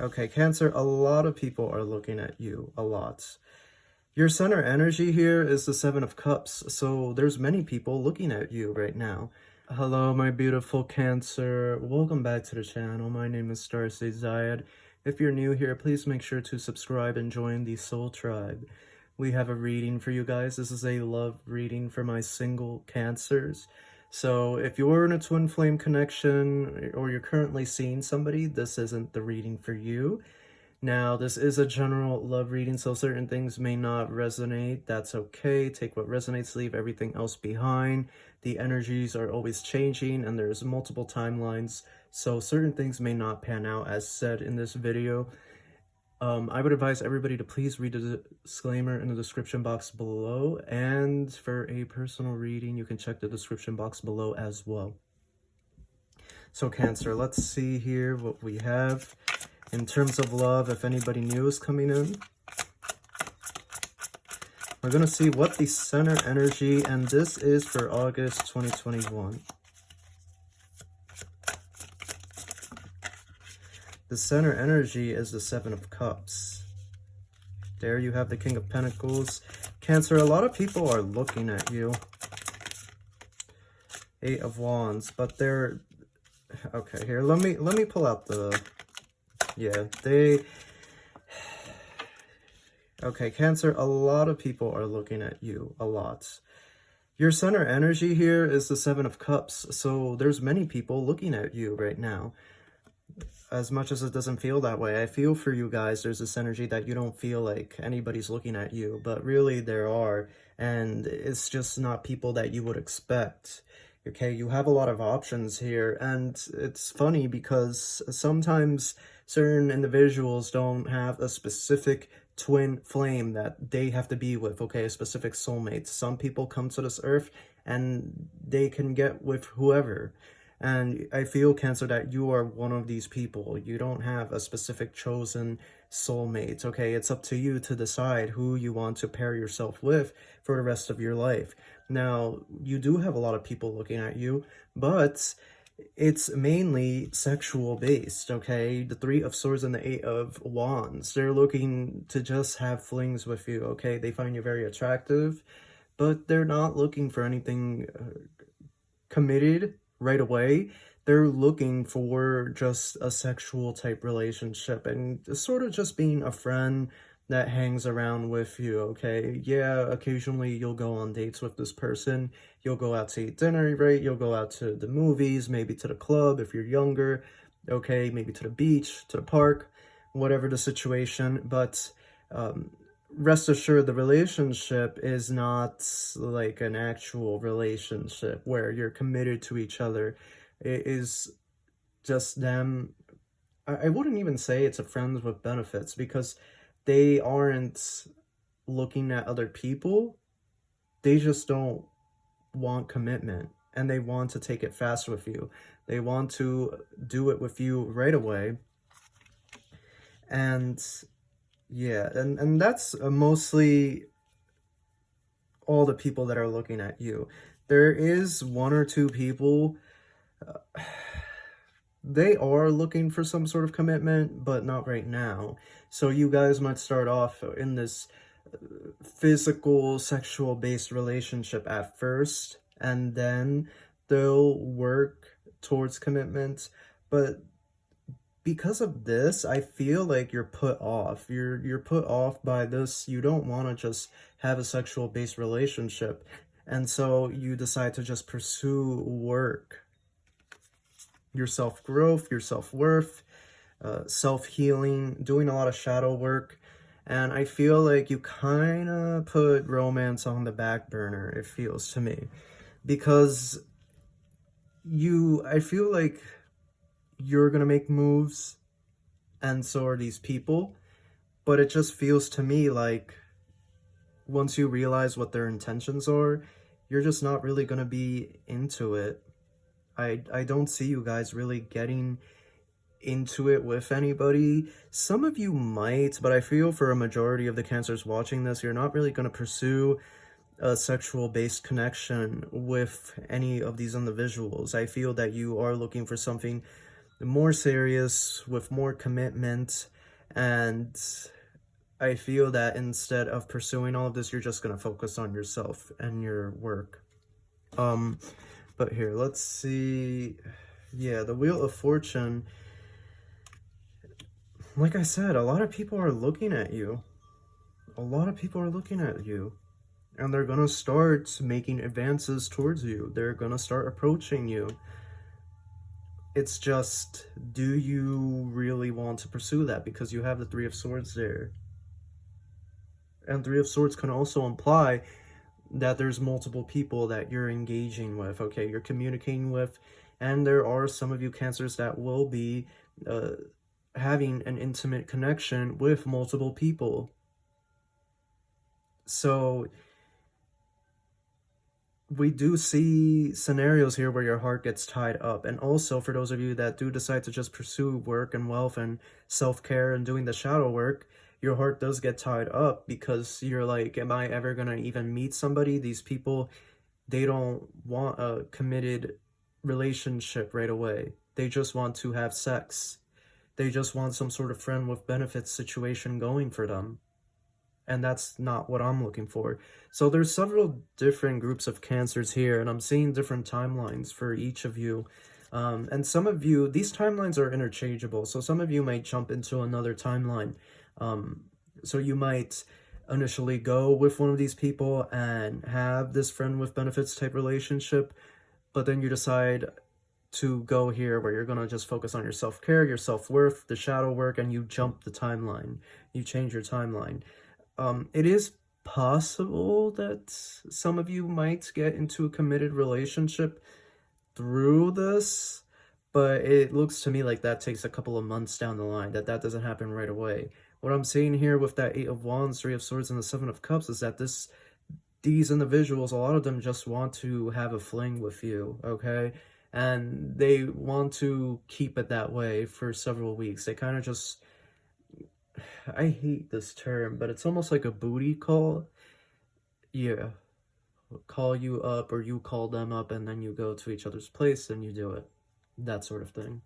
Okay, Cancer, a lot of people are looking at you a lot. Your center energy here is the Seven of Cups, so there's many people looking at you right now. Hello, my beautiful Cancer. Welcome back to the channel. My name is Starseed. If you're new here, please make sure to subscribe and join the Soul Tribe. We have a reading for you guys. This is a love reading for my single Cancers. So if you're in a twin flame connection or you're currently seeing somebody, this isn't the reading for you. Now, this is a general love reading, so certain things may not resonate. That's okay. Take what resonates, leave everything else behind. The energies are always changing, and there's multiple timelines, so certain things may not pan out as said in this video. I would advise everybody to please read the disclaimer in the description box below, and for a personal reading, you can check the description box below as well. So Cancer, let's see here what we have. In terms of love, if anybody new is coming in, we're going to see what the center energy, and this is for August 2021. The center energy is the Seven of Cups. There you have the King of Pentacles. Cancer, a lot of people are looking at you. Eight of Wands, but they're... Okay, here, let me pull out the... Yeah, Okay, Cancer, a lot of people are looking at you a lot. Your center energy here is the Seven of Cups, so there's many people looking at you right now. As much as it doesn't feel that way, I feel for you guys, there's this energy that you don't feel like anybody's looking at you, but really there are, and it's just not people that you would expect. Okay, you have a lot of options here, and it's funny because sometimes certain individuals don't have a specific twin flame that they have to be with, okay, a specific soulmate. Some people come to this earth and they can get with whoever. And I feel, Cancer, that you are one of these people. You don't have a specific chosen soulmate, okay? It's up to you to decide who you want to pair yourself with for the rest of your life. Now, you do have a lot of people looking at you, but it's mainly sexual based, okay? The Three of Swords and the Eight of Wands. They're looking to just have flings with you, okay? They find you very attractive, but they're not looking for anything committed right away. They're looking for just a sexual type relationship and sort of just being a friend that hangs around with you, okay? Yeah, occasionally you'll go on dates with this person. You'll go out to eat dinner, right? You'll go out to the movies, maybe to the club if you're younger, okay? Maybe to the beach, to the park, whatever the situation. But rest assured, the relationship is not like an actual relationship where you're committed to each other. It is just them. I wouldn't even say it's a friends with benefits, because they aren't looking at other people. They just don't want commitment, and they want to take it fast with you. They want to do it with you right away. And yeah, and that's mostly all the people that are looking at you. There is one or two people, they are looking for some sort of commitment, but not right now. So you guys might start off in this physical, sexual-based relationship at first, and then they'll work towards commitment. But because of this, I feel like you're put off. You're put off by this. You don't want to just have a sexual-based relationship, and so you decide to just pursue work, your self-growth, your self-worth, self-healing, doing a lot of shadow work. And I feel like you kind of put romance on the back burner, it feels to me, because I feel like you're gonna make moves, and so are these people, but it just feels to me like once you realize what their intentions are, you're just not really gonna be into it. I don't see you guys really getting into it with anybody. Some of you might, but I feel for a majority of the Cancers watching this, you're not really going to pursue a sexual-based connection with any of these individuals. I feel that you are looking for something more serious, with more commitment, and I feel that instead of pursuing all of this, you're just gonna focus on yourself and your work. But here, let's see. Yeah, the Wheel of Fortune. Like I said, a lot of people are looking at you. A lot of people are looking at you. And they're gonna start making advances towards you. They're gonna start approaching you. It's just, do you really want to pursue that? Because you have the Three of Swords there. And Three of Swords can also imply that there's multiple people that you're engaging with, okay? You're communicating with, and there are some of you Cancers that will be having an intimate connection with multiple people. So we do see scenarios here where your heart gets tied up. And also for those of you that do decide to just pursue work and wealth and self-care and doing the shadow work, your heart does get tied up because you're like, am I ever gonna even meet somebody? These people, they don't want a committed relationship right away. They just want to have sex. They just want some sort of friend with benefits situation going for them. And that's not what I'm looking for. So there's several different groups of Cancers here, and I'm seeing different timelines for each of you. And some of you, these timelines are interchangeable, so some of you might jump into another timeline. So you might initially go with one of these people and have this friend with benefits type relationship, but then you decide to go here where you're going to just focus on your self-care, your self-worth, the shadow work, and you jump the timeline. You change your timeline. It is possible that some of you might get into a committed relationship through this, but it looks to me like that takes a couple of months down the line, that doesn't happen right away. What I'm seeing here with that Eight of Wands, Three of Swords, and the Seven of Cups is that these individuals, a lot of them just want to have a fling with you, okay? And they want to keep it that way for several weeks. They kind of just, I hate this term, but it's almost like a booty call. Yeah. Call you up or you call them up and then you go to each other's place and you do it. That sort of thing.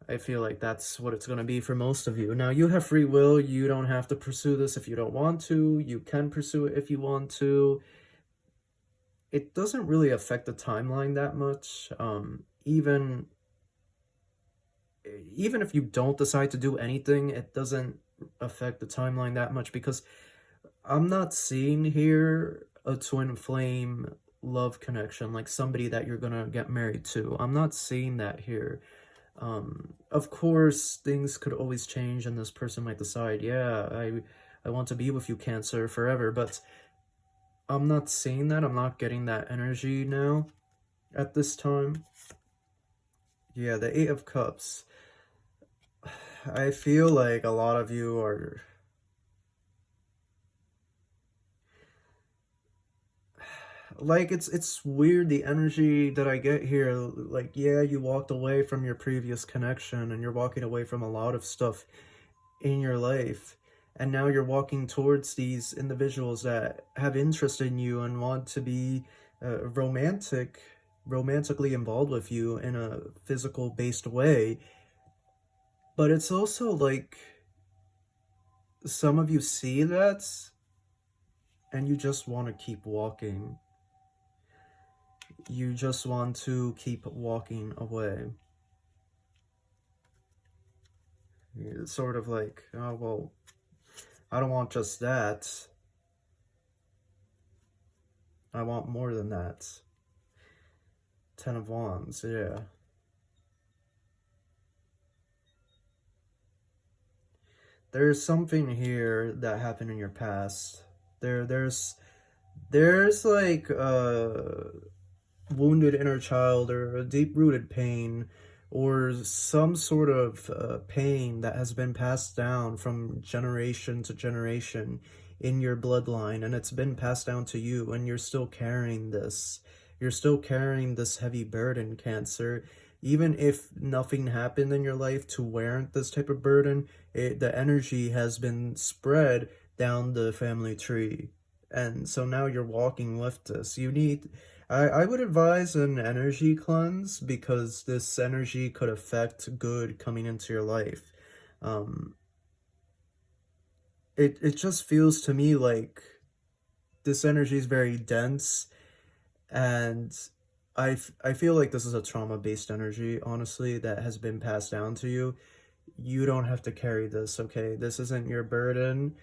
I feel like that's what it's going to be for most of you. Now, you have free will. You don't have to pursue this if you don't want to. You can pursue it if you want to. It doesn't really affect the timeline that much. Even if you don't decide to do anything, it doesn't affect the timeline that much because I'm not seeing here a twin flame love connection, like somebody that you're gonna get married to. I'm not seeing that here. Of course, things could always change and this person might decide, yeah, I want to be with you, Cancer, forever, but I'm not seeing that. I'm not getting that energy now at this time. Yeah, the Eight of Cups. I feel like a lot of you are... Like, it's weird, the energy that I get here. Like, yeah, you walked away from your previous connection and you're walking away from a lot of stuff in your life. And now you're walking towards these individuals that have interest in you and want to be romantically involved with you in a physical-based way. But it's also like some of you see that and you just want to keep walking. You just want to keep walking away. It's sort of like, oh, well, I don't want just that. I want more than that. Ten of Wands, yeah. There's something here that happened in your past. There's like wounded inner child or a deep-rooted pain or some sort of pain that has been passed down from generation to generation in your bloodline, and it's been passed down to you, and you're still carrying this. You're still carrying this heavy burden, Cancer. Even if nothing happened in your life to warrant this type of burden, the energy has been spread down the family tree. And so now you're walking with this. You need, I would advise an energy cleanse because this energy could affect good coming into your life. Um, it just feels to me like this energy is very dense, and I feel like this is a trauma-based energy, honestly, that has been passed down to you. You don't have to carry this, okay? This isn't your burden.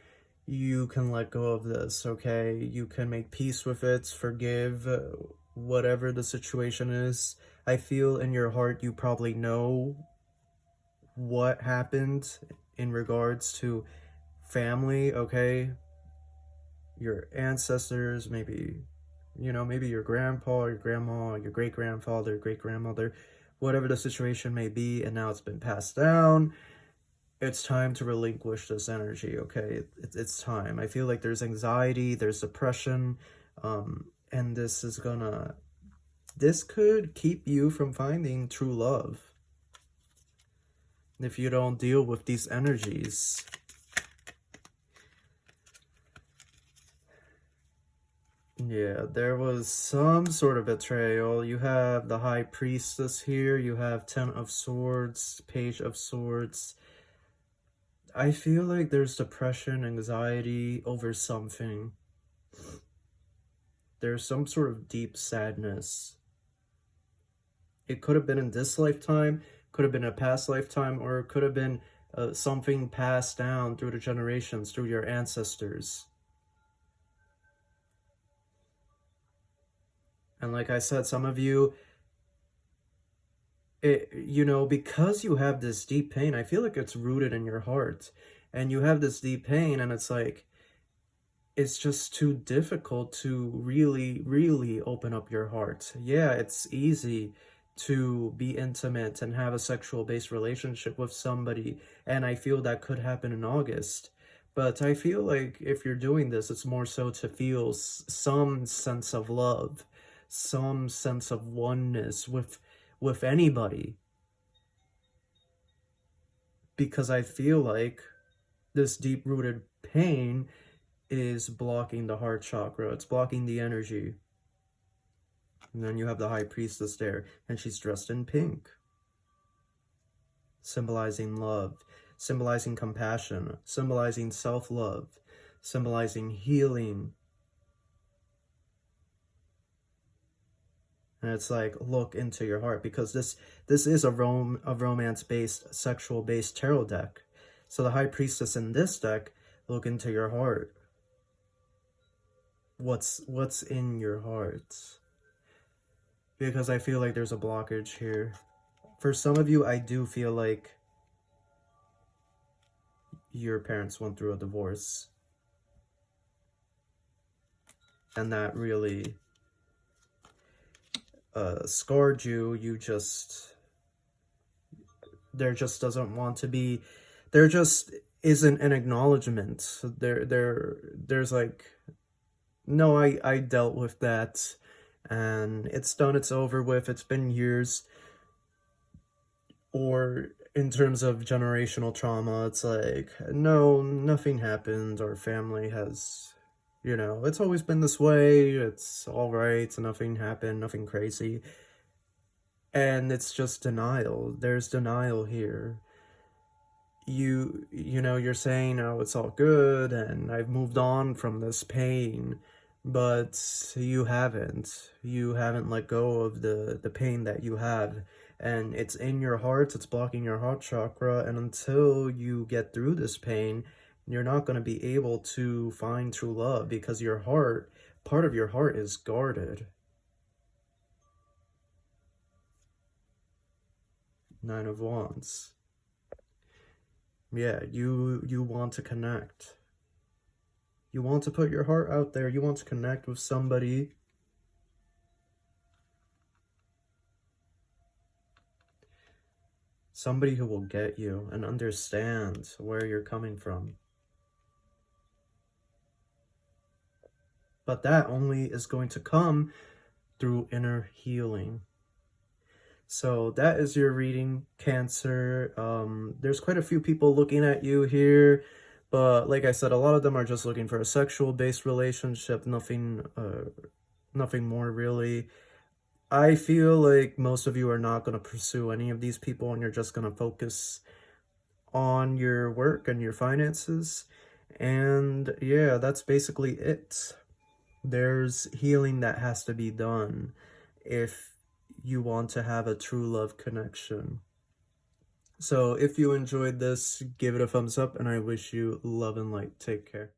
You can let go of this, okay? You can make peace with it, forgive, whatever the situation is. I feel in your heart you probably know what happened in regards to family, okay? Your ancestors, maybe, maybe your grandpa, your grandma, your great-grandfather, great-grandmother, whatever the situation may be, and now it's been passed down. It's time to relinquish this energy, okay? It's time. I feel like there's anxiety, there's depression, and this could keep you from finding true love if you don't deal with these energies. Yeah, there was some sort of betrayal. You have the High Priestess here, you have Ten of Swords, Page of Swords. I feel like there's depression, anxiety over something. There's some sort of deep sadness. It could have been in this lifetime, could have been a past lifetime, or it could have been something passed down through the generations, through your ancestors. And like I said, some of you, because you have this deep pain, I feel like it's rooted in your heart. And you have this deep pain, and it's like, it's just too difficult to really, really open up your heart. Yeah, it's easy to be intimate and have a sexual-based relationship with somebody, and I feel that could happen in August. But I feel like if you're doing this, it's more so to feel some sense of love, some sense of oneness with anybody. Because I feel like this deep-rooted pain is blocking the heart chakra. It's blocking the energy. And then you have the High Priestess there, and she's dressed in pink, symbolizing love, symbolizing compassion, symbolizing self-love, symbolizing healing. And it's like, look into your heart, because this is a romance-based, sexual-based tarot deck. So the High Priestess in this deck, look into your heart. What's in your heart? Because I feel like there's a blockage here. For some of you, I do feel like your parents went through a divorce. And that really scarred you. There just doesn't want to be, there just isn't an acknowledgement. There's like, no, I dealt with that. And it's done, it's over with, it's been years. Or in terms of generational trauma, it's like, no, nothing happened. Our family has, it's always been this way. It's all right. Nothing happened, nothing crazy. And it's just denial. There's denial here. You're saying, oh, it's all good and I've moved on from this pain. But you haven't let go of the pain that you have, and it's in your heart, it's blocking your heart chakra, and until you get through this pain, you're not going to be able to find true love, because your heart, part of your heart is guarded. Nine of Wands. Yeah, you want to connect. You want to put your heart out there. You want to connect with somebody. Somebody who will get you and understand where you're coming from. But that only is going to come through inner healing. So that is your reading, Cancer. There's quite a few people looking at you here. But like I said, a lot of them are just looking for a sexual-based relationship, nothing Nothing more really. I feel like most of you are not going to pursue any of these people and you're just going to focus on your work and your finances. And yeah, that's basically it. There's healing that has to be done if you want to have a true love connection. So if you enjoyed this, give it a thumbs up, and I wish you love and light. Take care.